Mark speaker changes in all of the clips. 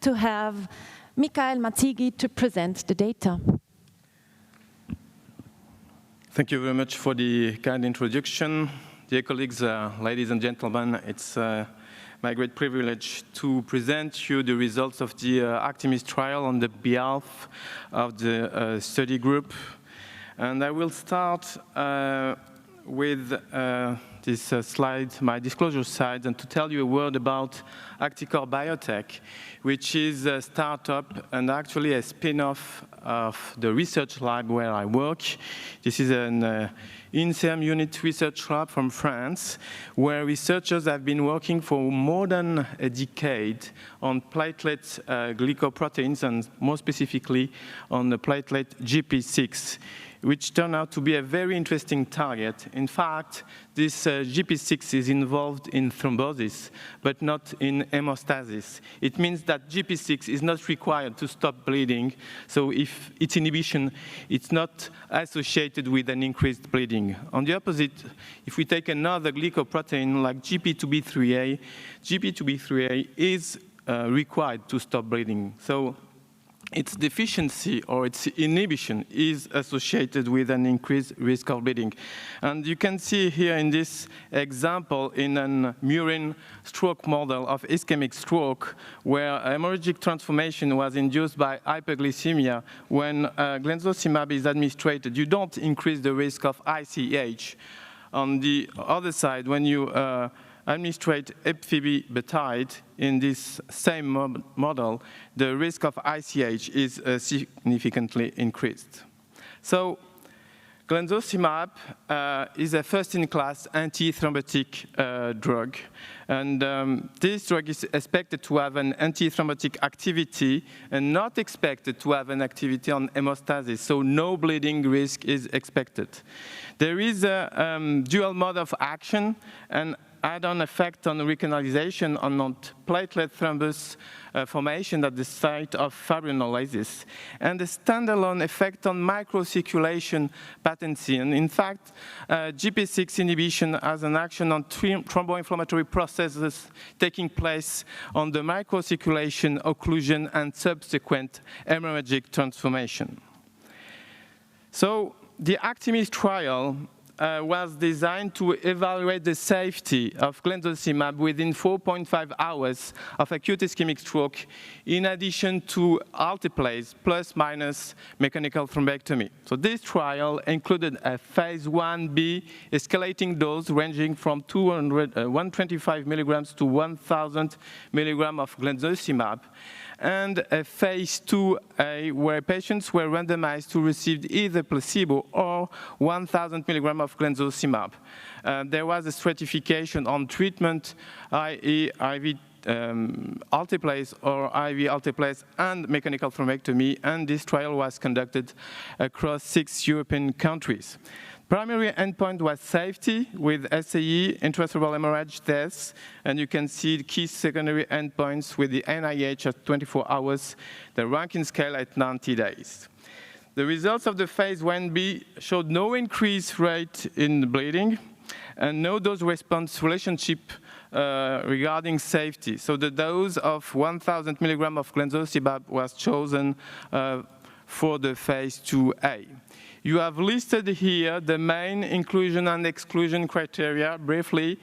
Speaker 1: to have Mikael Mazighi to present the data.
Speaker 2: Thank you very much for the kind introduction. Dear colleagues, ladies and gentlemen, it's my great privilege to present you the results of the ACTIMIS trial on the behalf of the study group. And I will start with this slide, my disclosure slide, and to tell you a word about ACTICOR BIOTECH, which is a startup and actually a spin-off of the research lab where I work. This is an INSERM unit research lab from France, where researchers have been working for more than a decade on platelet glycoproteins, and more specifically on the platelet GP6, which turned out to be a very interesting target. In fact, this GP6 is involved in thrombosis, but not in hemostasis. It means that GP6 is not required to stop bleeding, so if its inhibition, it's not associated with an increased bleeding. On the opposite, if we take another glycoprotein like GP2B3A, GP2B3A is required to stop bleeding. So its deficiency or its inhibition is associated with an increased risk of bleeding. And you can see here in this example in an murine stroke model of ischemic stroke, where hemorrhagic transformation was induced by hyperglycemia. When Glenzocimab is administered, you don't increase the risk of ICH. On the other side, when you administrate epfibutide in this same model, the risk of ICH is significantly increased. So Glenzocimab is a first-in-class antithrombotic drug. And this drug is expected to have an antithrombotic activity and not expected to have an activity on hemostasis, so no bleeding risk is expected. There is a dual mode of action and add-on effect on recanalization on platelet thrombus formation at the site of fibrinolysis, and a standalone effect on microcirculation patency. And in fact, GP6 inhibition has an action on thromboinflammatory processes taking place on the microcirculation, occlusion, and subsequent hemorrhagic transformation. So the ACTIMIS trial was designed to evaluate the safety of Glenzocimab within 4.5 hours of acute ischemic stroke, in addition to alteplase plus minus mechanical thrombectomy. So this trial included a phase 1b escalating dose ranging from 125 milligrams to 1,000 milligrams of Glenzocimab, and a phase 2a where patients were randomized to receive either placebo or 1,000 milligrams of Glenzocimab. There was a stratification on treatment, i.e. IV alteplase or IV alteplase and mechanical thrombectomy, and this trial was conducted across 6 European countries. Primary endpoint was safety with SAE, intracerebral hemorrhage tests, and you can see the key secondary endpoints with the NIH at 24 hours, the ranking scale at 90 days. The results of the phase 1b showed no increased rate in bleeding and no dose-response relationship regarding safety. So the dose of 1,000 milligrams of Glenzocimab was chosen for the phase 2a. You have listed here the main inclusion and exclusion criteria briefly.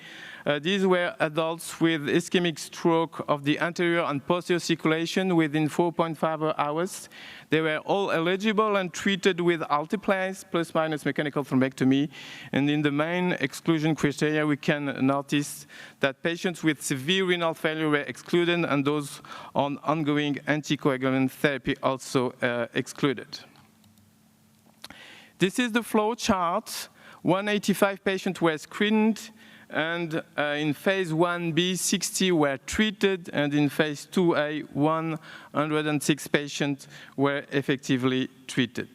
Speaker 2: These were adults with ischemic stroke of the anterior and posterior circulation within 4.5 hours. They were all eligible and treated with alteplase plus minus mechanical thrombectomy. And in the main exclusion criteria, we can notice that patients with severe renal failure were excluded, and those on ongoing anticoagulant therapy also excluded. This is the flow chart. 185 patients were screened, and in phase 1b, 60 were treated, and in phase 2a, 106 patients were effectively treated.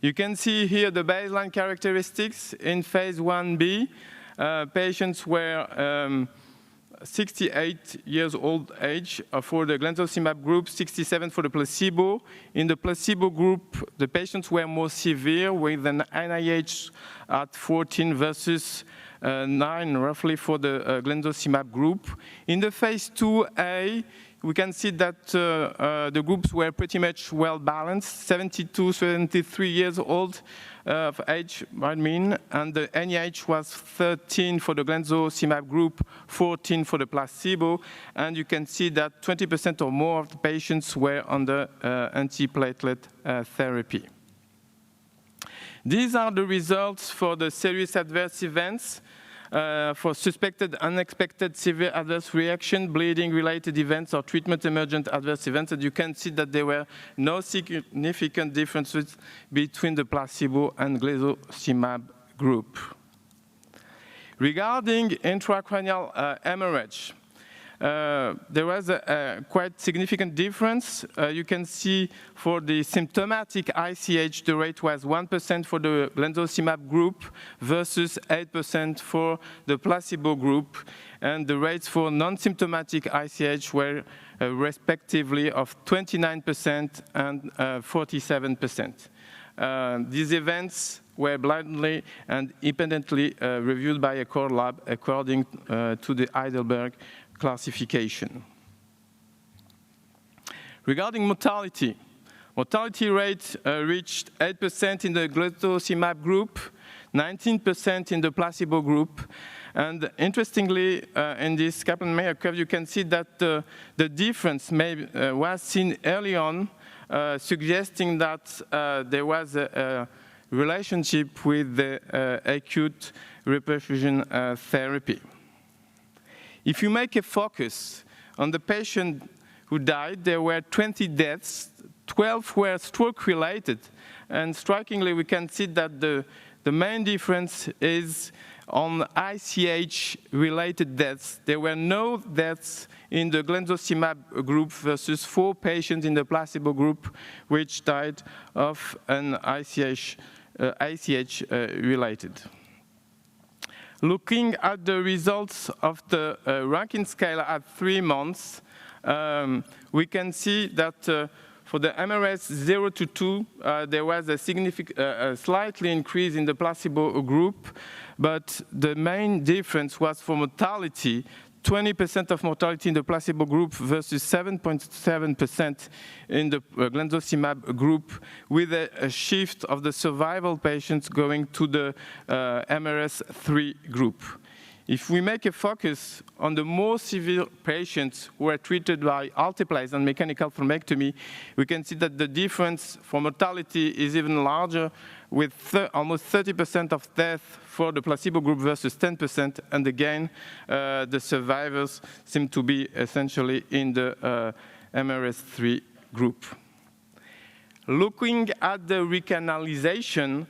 Speaker 2: You can see here the baseline characteristics. In phase 1b, patients were 68 years old age for the Glenzocimab group, 67 for the placebo. In the placebo group, the patients were more severe with an NIH at 14 versus 9 roughly for the Glenzocimab group. In the phase 2a, we can see that the groups were pretty much well balanced, 72, 73 years old of age by mean, and the NIH was 13 for the Glenzocimab group, 14 for the placebo, and you can see that 20% or more of the patients were on the antiplatelet therapy. These are the results for the serious adverse events. For suspected unexpected severe adverse reaction, bleeding-related events, or treatment-emergent adverse events, and you can see that there were no significant differences between the placebo and Glenzocimab group. Regarding intracranial hemorrhage, there was a quite significant difference. You can see for the symptomatic ICH, the rate was 1% for the Glenzocimab group versus 8% for the placebo group. And the rates for non-symptomatic ICH were respectively of 29% and 47%. These events were blindly and independently reviewed by a core lab according to the Heidelberg classification. Regarding mortality, mortality rate reached 8% in the Glenzocimab group, 19% in the placebo group. And interestingly, in this Kaplan-Meier curve, you can see that the difference was seen early on, suggesting that there was a relationship with the acute reperfusion therapy. If you make a focus on the patient who died, there were 20 deaths, 12 were stroke-related, and strikingly we can see that the main difference is on ICH-related deaths. There were no deaths in the Glenzocimab group versus 4 patients in the placebo group which died of an ICH-related. Looking at the results of the ranking scale at 3 months, we can see that for the MRS 0 to 2, there was a slightly increase in the placebo group, but the main difference was for mortality. 20% of mortality in the placebo group versus 7.7% in the Glenzocimab group, with a shift of the survival patients going to the MRS3 group. If we make a focus on the more severe patients who are treated by alteplase and mechanical thrombectomy, we can see that the difference for mortality is even larger, with almost 30% of death for the placebo group versus 10%, and again, the survivors seem to be essentially in the MRS3 group. Looking at the recanalization,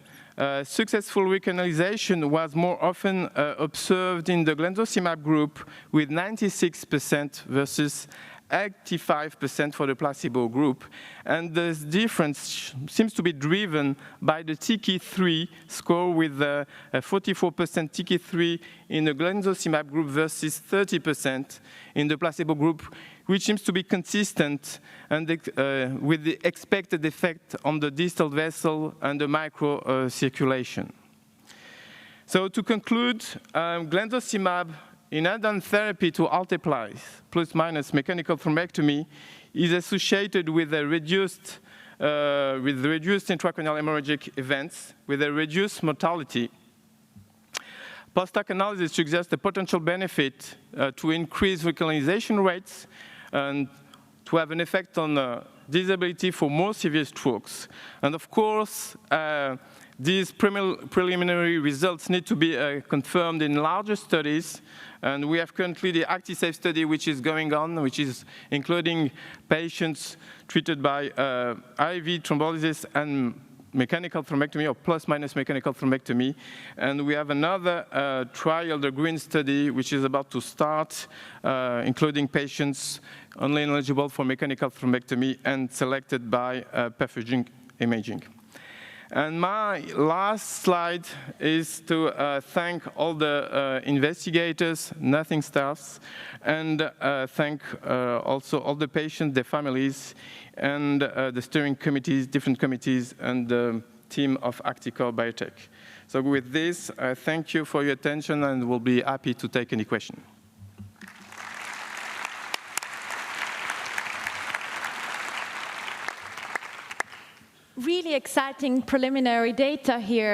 Speaker 2: successful recanalization was more often observed in the Glenzocimab group, with 96% versus 85% for the placebo group. And this difference seems to be driven by the TK3 score, with a 44% TK3 in the Glenzocimab group versus 30% in the placebo group, which seems to be consistent and with the expected effect on the distal vessel and the microcirculation. So to conclude, Glenzocimab in add-on therapy to alteplase plus minus mechanical thrombectomy is associated with a reduced intracranial hemorrhagic events, with a reduced mortality. Post-hoc analysis suggests the potential benefit to increase recanalization rates and to have an effect on disability for more severe strokes. And of course, these preliminary results need to be confirmed in larger studies. And we have currently the ACTISAFE study, which is going on, which is including patients treated by IV thrombolysis and mechanical thrombectomy, or plus minus mechanical thrombectomy. And we have another trial, the GREEN study, which is about to start, including patients only eligible for mechanical thrombectomy and selected by perfusion imaging. And my last slide is to thank all the investigators, nursing staffs, and thank also all the patients, their families, and the steering committees, different committees, and the team of ACTICOR BIOTECH. So with this, I thank you for your attention, and we'll be happy to take any question.
Speaker 1: really exciting preliminary data here